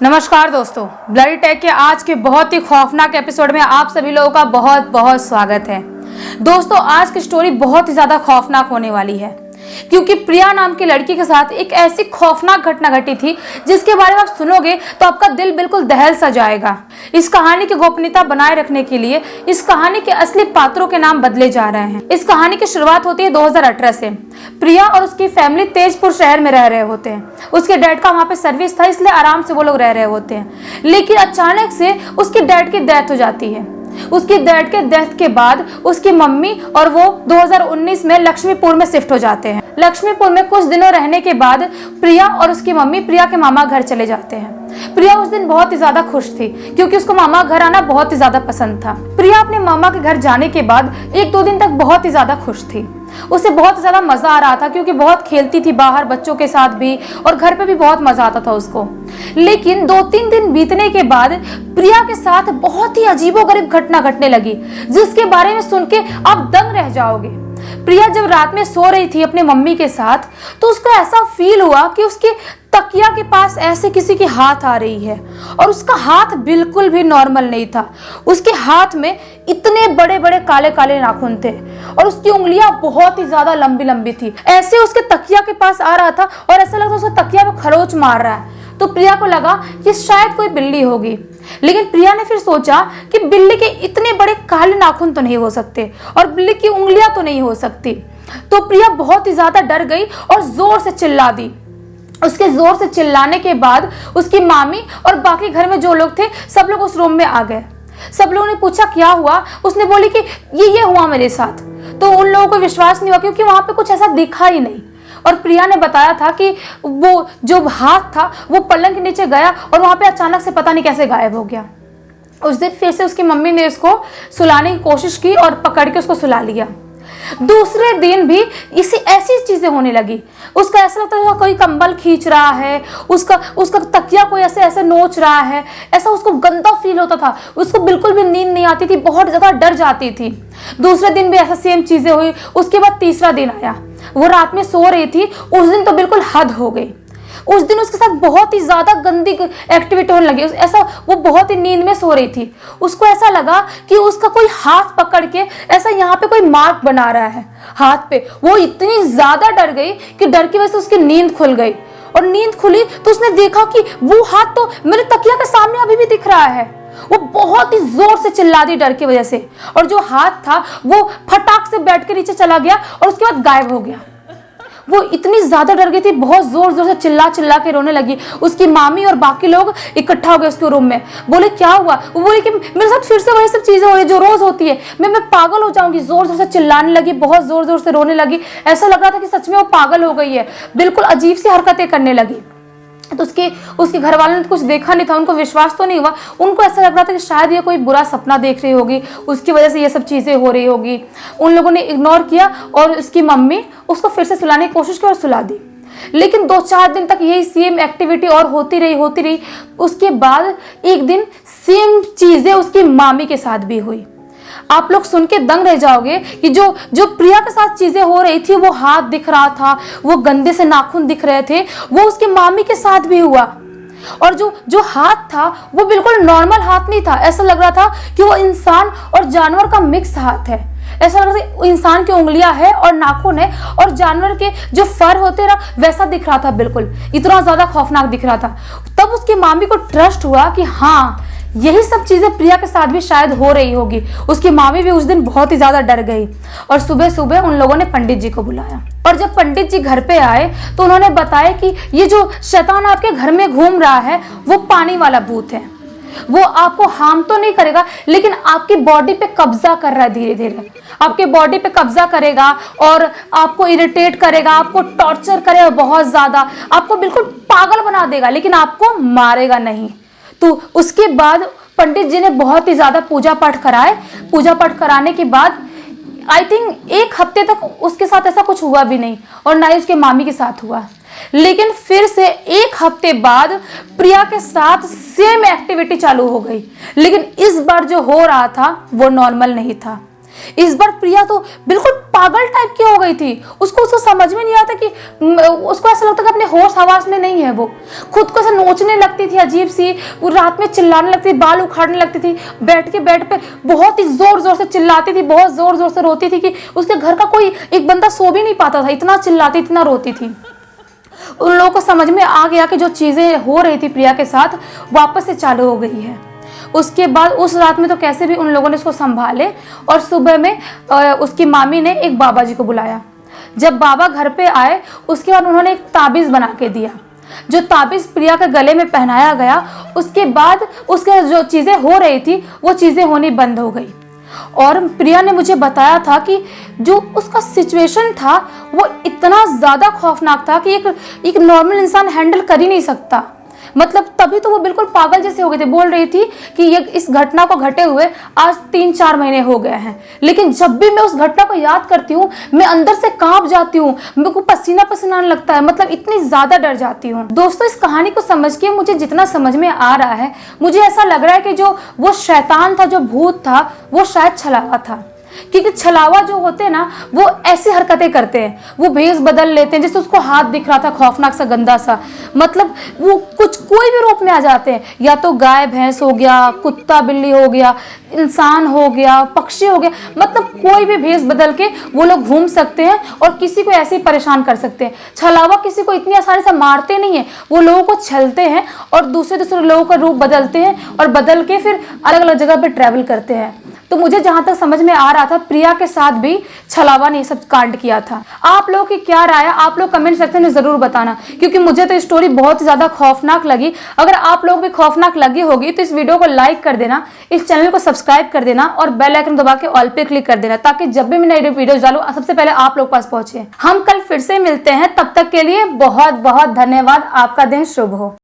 नमस्कार दोस्तों, bloody take के आज के बहुत ही खौफनाक एपिसोड में आप सभी लोगों का बहुत बहुत स्वागत है। दोस्तों, आज की स्टोरी बहुत ही ज्यादा खौफनाक होने वाली है क्योंकि प्रिया नाम की लड़की के साथ एक ऐसी खौफनाक घटना घटी थी जिसके बारे में आप सुनोगे तो आपका दिल बिल्कुल दहल सा जाएगा। इस कहानी की गोपनीयता बनाए रखने के लिए इस कहानी के असली पात्रों के नाम बदले जा रहे हैं। इस कहानी की शुरुआत होती है 2018 से। प्रिया और उसकी फैमिली तेजपुर शहर में रह रहे होते हैं। उसके डैड का वहां पे सर्विस था, इसलिए आराम से वो लोग रह रहे होते हैं। लेकिन अचानक से उसके डैड की डेथ हो जाती है। उसकी डैड के डेथ के बाद उसकी मम्मी और वो 2019 में लक्ष्मीपुर में शिफ्ट हो जाते हैं। लक्ष्मीपुर में कुछ दिनों रहने के बाद प्रिया और उसकी मम्मी प्रिया के मामा घर चले जाते हैं। प्रिया उस दिन बहुत ही ज्यादा खुश थी क्योंकि उसको मामा घर आना बहुत ही ज्यादा पसंद था। प्रिया अपने मामा के घर जाने के बाद 1-2 दिन तक बहुत ही ज्यादा खुश थी। उसे बहुत ज्यादा मजा आ रहा था क्योंकि बहुत खेलती थी बाहर बच्चों के साथ भी, और घर पे भी बहुत मजा आता था उसको। लेकिन 2-3 दिन बीतने के बाद प्रिया के साथ बहुत ही अजीबोगरीब घटना घटने लगी जिसके बारे में सुन के आप दंग रह जाओगे। प्रिया जब रात में सो रही थी अपने मम्मी के साथ तो उसको ऐसा फील हुआ कि उसके तकिया के पास ऐसे किसी की हाथ आ रही है, और उसका हाथ बिल्कुल भी नॉर्मल नहीं था। उसके हाथ में इतने बड़े बड़े काले काले नाखून थे और उसकी उंगलियां बहुत ही ज्यादा लंबी लंबी थी। ऐसे उसके तकिया के पास आ रहा था और ऐसा लगता उसका तकिया पे खरोच मार रहा है। तो प्रिया को लगा कि शायद कोई बिल्ली होगी, लेकिन प्रिया ने फिर सोचा कि बिल्ली के इतने बड़े काले नाखून तो नहीं हो सकते और बिल्ली की उंगलियां तो नहीं हो सकती। तो प्रिया बहुत ही ज्यादा डर गई और जोर से चिल्ला दी। उसके जोर से चिल्लाने के बाद उसकी मामी और बाकी घर में जो लोग थे सब लोग उस रूम में आ गए। सब लोगों ने पूछा क्या हुआ। उसने बोली कि ये हुआ मेरे साथ। तो उन लोगों को विश्वास नहीं हुआ क्योंकि वहां पे कुछ ऐसा दिखा ही नहीं। और प्रिया ने बताया था कि वो जो हाथ था वो पलंग के नीचे गया और वहां पे अचानक से पता नहीं कैसे गायब हो गया। उस दिन फिर से उसकी मम्मी ने उसको सुलाने की कोशिश की और पकड़ के उसको सुला लिया। दूसरे दिन भी इसी ऐसी चीजें होने लगी। उसका ऐसा लगता था कोई कंबल खींच रहा है, उसका तकिया कोई ऐसे ऐसे नोच रहा है। ऐसा उसको गंदा फील होता था। उसको बिल्कुल भी नींद नहीं आती थी, बहुत ज्यादा डर जाती थी। दूसरे दिन भी ऐसा सेम चीजें हुई। उसके बाद तीसरा दिन आया, वो रात में सो रही थी। उस दिन तो बिल्कुल हद हो गई। उस दिन उसके साथ बहुत ही ज्यादा गंदी एक्टिविटी होने लगी। ऐसा वो बहुत ही नींद में सो रही थी। उसको ऐसा लगा कि उसका कोई हाथ पकड़ के ऐसा यहाँ पे कोई मार्क बना रहा है हाथ पे। वो इतनी ज्यादा डर गई कि डर की वजह से उसकी नींद खुल गई, और नींद खुली तो उसने देखा कि वो हाथ तो मेरे तकिया के सामने अभी भी दिख रहा है। वो बहुत ही जोर से चिल्ला दी डर की वजह से, और जो हाथ था वो फटाक से बेड के नीचे चला गया और उसके बाद गायब हो गया। वो इतनी ज्यादा डर गई थी, बहुत जोर जोर से चिल्ला चिल्ला के रोने लगी। उसकी मामी और बाकी लोग इकट्ठा हो गए उसके रूम में। बोले क्या हुआ। वो बोले कि मेरे साथ फिर से वही सब चीजें हो रही जो रोज होती है, मैं पागल हो जाऊंगी। जोर जोर से चिल्लाने लगी, बहुत जोर जोर से रोने लगी। ऐसा लग रहा था कि सच में वो पागल हो गई है। बिल्कुल अजीब सी हरकतें करने लगी। तो उसके घर वालों ने कुछ देखा नहीं था, उनको विश्वास तो नहीं हुआ। उनको ऐसा लग रहा था कि शायद ये कोई बुरा सपना देख रही होगी, उसकी वजह से ये सब चीजें हो रही होगी। उन लोगों ने इग्नोर किया और उसकी मम्मी उसको फिर से सुलाने की कोशिश की और सुला दी। लेकिन 2-4 दिन तक यही सेम एक्टिविटी और होती रही। उसके बाद एक दिन सेम चीजें उसकी मामी के साथ भी हुई। आप लोग सुन के दंग रह जाओगे कि जो प्रिया के साथ चीजें हो रही थी, वो हाथ दिख रहा था, वो गंदे से नाखून दिख रहे थे, वो उसकी मामी के साथ भी हुआ। और जो हाथ था वो बिल्कुल नॉर्मल हाथ नहीं था। ऐसा लग रहा था कि वो इंसान और जानवर का मिक्स हाथ है। ऐसा लग रहा था इंसान की उंगलियां है और नाखून है, और जानवर के जो फर होते ना वैसा दिख रहा था। बिल्कुल इतना ज्यादा खौफनाक दिख रहा था। तब उसकी मामी को ट्रस्ट हुआ कि हाँ, यही सब चीजें प्रिया के साथ भी शायद हो रही होगी। उसकी मामी भी उस दिन बहुत ही ज्यादा डर गई, और सुबह सुबह उन लोगों ने पंडित जी को बुलाया। और जब पंडित जी घर पे आए तो उन्होंने बताया कि ये जो शैतान आपके घर में घूम रहा है वो पानी वाला भूत है। वो आपको हार्म तो नहीं करेगा, लेकिन आपकी बॉडी पे कब्जा कर रहा है। धीरे धीरे आपके बॉडी पे कब्जा करेगा और आपको इरिटेट करेगा, आपको टॉर्चर करेगा बहुत ज्यादा, आपको बिल्कुल पागल बना देगा, लेकिन आपको मारेगा नहीं। तो उसके बाद पंडित जी ने बहुत ही ज्यादा पूजा पाठ कराए। पूजा पाठ कराने के बाद आई थिंक 1 हफ्ते तक उसके साथ ऐसा कुछ हुआ भी नहीं, और ना ही उसके मामी के साथ हुआ। लेकिन फिर से 1 हफ्ते बाद प्रिया के साथ सेम एक्टिविटी चालू हो गई, लेकिन इस बार जो हो रहा था वो नॉर्मल नहीं था। इस बार प्रिया तो बिल्कुल पागल टाइप की हो गई थी। उसको समझ में नहीं आता कि उसको ऐसा लगता कि अपने होश हवास में नहीं है। वो खुद को ऐसा नोचने लगती थी अजीब सी, वो रात में चिल्लाने लगती थी, बाल उखाड़ने लगती थी, बैठ के बेड पे बहुत ही जोर जोर से चिल्लाती थी, बहुत जोर जोर से रोती थी कि उसके घर का कोई एक बंदा सो भी नहीं पाता था, इतना चिल्लाती, इतना रोती थी। उन लोगों को समझ में आ गया कि जो चीजें हो रही थी प्रिया के साथ वापस से चालू हो गई है। उसके बाद उस रात में तो कैसे भी उन लोगों ने उसको संभाले और सुबह में उसकी मामी ने एक बाबा जी को बुलाया। जब बाबा घर पे आए उसके बाद उन्होंने एक ताबीज बना के दिया। जो ताबीज प्रिया के गले में पहनाया गया, उसके बाद उसके जो चीजें हो रही थी वो चीजें होनी बंद हो गई। और प्रिया ने मुझे बताया था कि जो उसका सिचुएशन था वो इतना ज्यादा खौफनाक था कि एक नॉर्मल इंसान हैंडल कर ही नहीं सकता। मतलब तभी तो वो बिल्कुल पागल जैसे हो गई थी। बोल रही थी कि ये इस घटना को घटे हुए आज 3-4 महीने हो गए हैं, लेकिन जब भी मैं उस घटना को याद करती हूँ मैं अंदर से कांप जाती हूँ, मेरे को पसीना पसीना आने लगता है। मतलब इतनी ज्यादा डर जाती हूँ। दोस्तों, इस कहानी को समझ के मुझे जितना समझ में आ रहा है, मुझे ऐसा लग रहा है कि जो वो शैतान था, जो भूत था, वो शायद छलावा था। क्योंकि छलावा जो होते हैं ना वो ऐसी हरकतें करते हैं, वो भेष बदल लेते हैं। जैसे उसको हाथ दिख रहा था खौफनाक सा गंदा सा, मतलब वो कोई भी रूप में आ जाते हैं। या तो गाय भैंस हो गया, कुत्ता बिल्ली हो गया, इंसान हो गया, पक्षी हो गया, मतलब कोई भी भेष बदल के वो लोग घूम सकते हैं और किसी को ऐसे ही परेशान कर सकते हैं। छलावा किसी को इतनी आसानी से मारते नहीं है, वो लोगों को छलते हैं और दूसरे लोगों का रूप बदलते हैं और बदल के फिर अलग अलग जगह पे ट्रैवल करते हैं। तो मुझे जहां तक समझ में आ रहा था प्रिया के साथ भी छलावा ने सब कांड किया था। आप लोगों की क्या राय है, आप लोग कमेंट सेक्शन में जरूर बताना, क्योंकि मुझे तो स्टोरी बहुत ज्यादा खौफनाक लगी। अगर आप लोग भी खौफनाक लगी होगी तो इस वीडियो को लाइक कर देना, इस चैनल को सब्सक्राइब कर देना और बेल आइकन दबा के ऑल पे क्लिक कर देना, ताकि जब भी मैं नई वीडियो डालूं सबसे पहले आप लोग पास पहुंचे। हम कल फिर से मिलते हैं, तब तक के लिए बहुत बहुत धन्यवाद। आपका दिन शुभ हो।